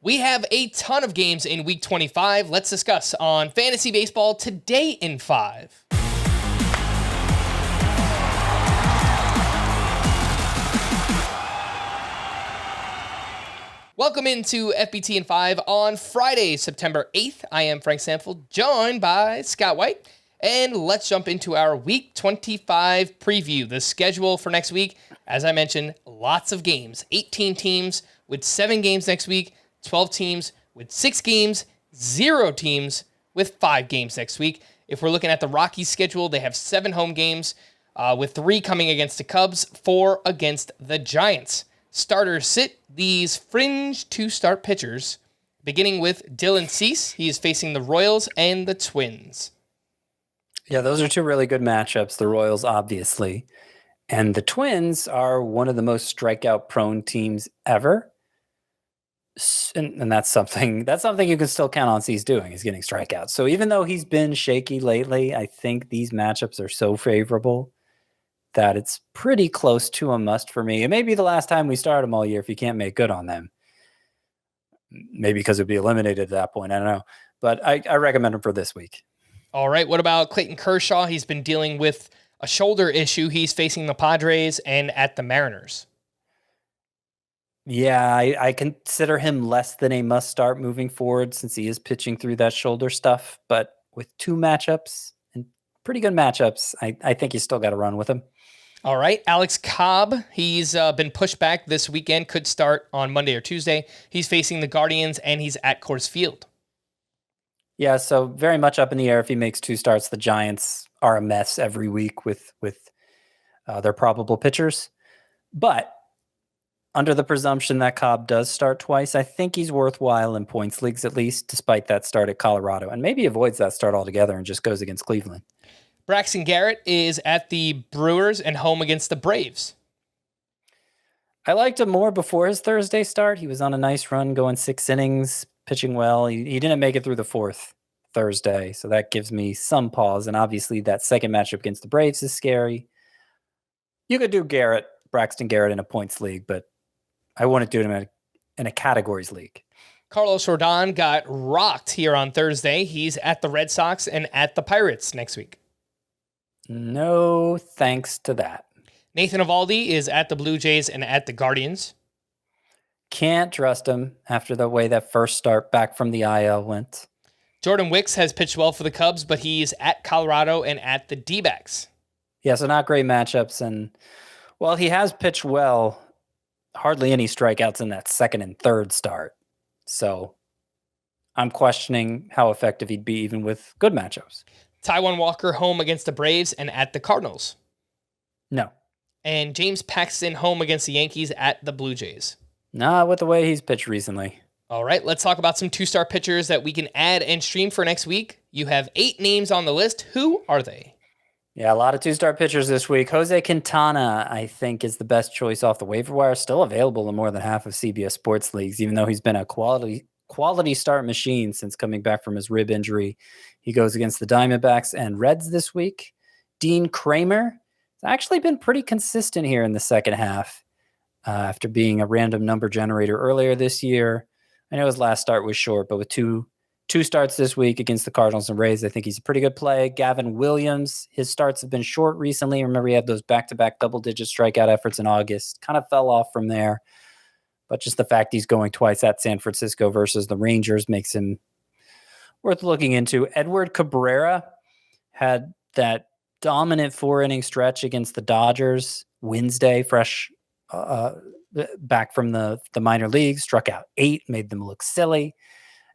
We have a ton of games in Week 25. Let's discuss on Fantasy Baseball Today in 5. Welcome into FBT in 5 on Friday, September 8th. I am Frank Sanford, joined by Scott White. And let's jump into our Week 25 preview. The schedule for next week, as I mentioned, lots of games. 18 teams with 7 games next week. 12 teams with 6 games, 0 teams with 5 games next week. If we're looking at the Rockies schedule, they have 7 home games, with 3 coming against the Cubs, 4 against the Giants. Starters sit these fringe 2-start pitchers, beginning with Dylan Cease. He is facing the Royals and the Twins. Yeah, those are 2 really good matchups. The Royals, obviously. And the Twins are one of the most strikeout-prone teams ever. And that's something you can still count on Cease doing, is getting strikeouts. So even though he's been shaky lately, I think these matchups are so favorable that it's pretty close to a must for me. It may be the last time we start him all year if you can't make good on them. Maybe because it'd be eliminated at that point. I don't know. But I recommend him for this week. All right. What about Clayton Kershaw? He's been dealing with a shoulder issue. He's facing the Padres and at the Mariners. Yeah, I consider him less than a must-start moving forward since he is pitching through that shoulder stuff. But with 2 matchups, and pretty good matchups, I think you still got to run with him. All right, Alex Cobb, he's been pushed back this weekend, could start on Monday or Tuesday. He's facing the Guardians, and he's at Coors Field. Yeah, so very much up in the air if he makes 2 starts. The Giants are a mess every week with their probable pitchers. But under the presumption that Cobb does start twice, I think he's worthwhile in points leagues at least, despite that start at Colorado, and maybe avoids that start altogether and just goes against Cleveland. Braxton Garrett is at the Brewers and home against the Braves. I liked him more before his Thursday start. He was on a nice run, going 6 innings, pitching well. He didn't make it through the 4th Thursday, so that gives me some pause. And obviously that second matchup against the Braves is scary. You could do Braxton Garrett in a points league, but I wouldn't do him in a categories league. Carlos Rodon got rocked here on Thursday. He's at the Red Sox and at the Pirates next week. No thanks to that. Nathan Eovaldi is at the Blue Jays and at the Guardians. Can't trust him after the way that first start back from the IL went. Jordan Wicks has pitched well for the Cubs, but he's at Colorado and at the D-backs. Yeah, so not great matchups. And while he has pitched well, hardly any strikeouts in that second and third start. So I'm questioning how effective he'd be even with good matchups. Taijuan Walker home against the Braves and at the Cardinals. No. And James Paxton home against the Yankees at the Blue Jays. Not with the way he's pitched recently. All right, let's talk about some 2-star pitchers that we can add and stream for next week. You have 8 names on the list. Who are they? Yeah, a lot of 2-star pitchers this week. Jose Quintana, I think, is the best choice off the waiver wire. Still available in more than half of CBS sports leagues, even though he's been a quality start machine since coming back from his rib injury. He goes against the Diamondbacks and Reds this week. Dean Kramer has actually been pretty consistent here in the second half after being a random number generator earlier this year. I know his last start was short, but with two starts this week against the Cardinals and Rays, I think he's a pretty good play. Gavin Williams, his starts have been short recently. Remember, he had those back-to-back double-digit strikeout efforts in August. Kind of fell off from there. But just the fact he's going twice at San Francisco versus the Rangers makes him worth looking into. Edward Cabrera had that dominant 4-inning stretch against the Dodgers Wednesday, fresh back from the minor leagues, struck out 8, made them look silly.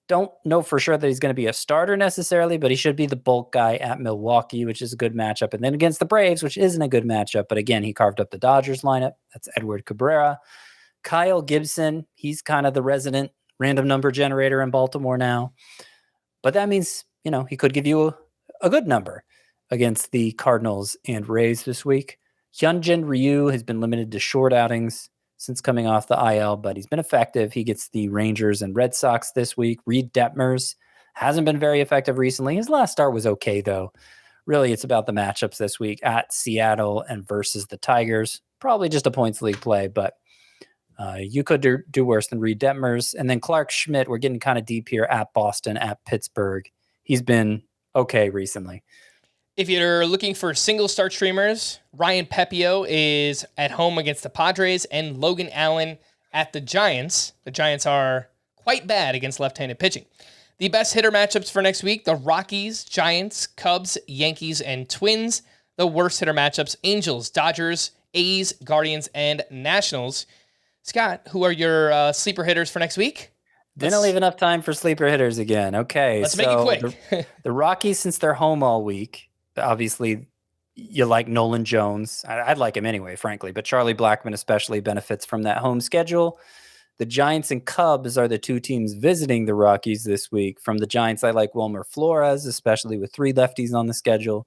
Don't know for sure that he's going to be a starter necessarily, but he should be the bulk guy at Milwaukee, which is a good matchup. And then against the Braves, which isn't a good matchup, but again, he carved up the Dodgers lineup. That's Edward Cabrera. Kyle Gibson, he's kind of the resident random number generator in Baltimore now. But that means, he could give you a good number against the Cardinals and Rays this week. Hyunjin Ryu has been limited to short outings since coming off the IL, but he's been effective. He gets the Rangers and Red Sox this week. Reed Detmers hasn't been very effective recently. His last start was okay, though. Really, it's about the matchups this week at Seattle and versus the Tigers. Probably just a points league play, but You could do worse than Reed Detmers. And then Clark Schmidt, we're getting kind of deep here at Boston, at Pittsburgh. He's been okay recently. If you're looking for single start streamers, Ryan Pepio is at home against the Padres and Logan Allen at the Giants. The Giants are quite bad against left-handed pitching. The best hitter matchups for next week, the Rockies, Giants, Cubs, Yankees, and Twins. The worst hitter matchups, Angels, Dodgers, A's, Guardians, and Nationals. Scott, who are your sleeper hitters for next week? Didn't leave enough time for sleeper hitters again. Okay, let's make it quick. The Rockies, since they're home all week, obviously you like Nolan Jones. I'd like him anyway, frankly, but Charlie Blackmon especially benefits from that home schedule. The Giants and Cubs are the two teams visiting the Rockies this week. From the Giants, I like Wilmer Flores, especially with 3 lefties on the schedule.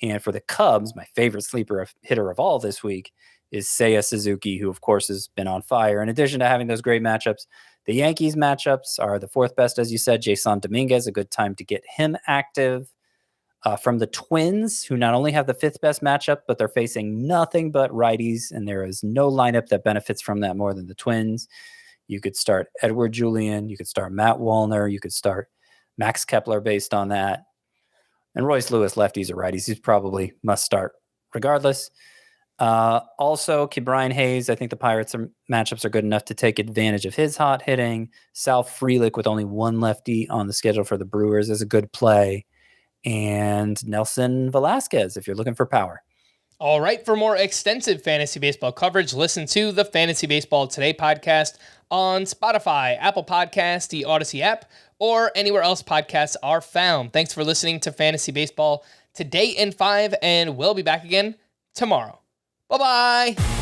And for the Cubs, my favorite sleeper hitter of all this week is Seiya Suzuki, who, of course, has been on fire. In addition to having those great matchups, the Yankees matchups are the 4th best, as you said. Jason Dominguez, a good time to get him active. From the Twins, who not only have the 5th best matchup, but they're facing nothing but righties, and there is no lineup that benefits from that more than the Twins. You could start Edward Julian. You could start Matt Wallner. You could start Max Kepler based on that. And Royce Lewis, lefties or righties, he's probably must start regardless. Also, Brian Hayes, I think the Pirates matchups are good enough to take advantage of his hot hitting. Sal Frelick with only 1 lefty on the schedule for the Brewers is a good play. And Nelson Velasquez, if you're looking for power. All right, for more extensive fantasy baseball coverage, listen to the Fantasy Baseball Today podcast on Spotify, Apple Podcasts, the Audacy app, or anywhere else podcasts are found. Thanks for listening to Fantasy Baseball Today in 5, and we'll be back again tomorrow. Bye-bye.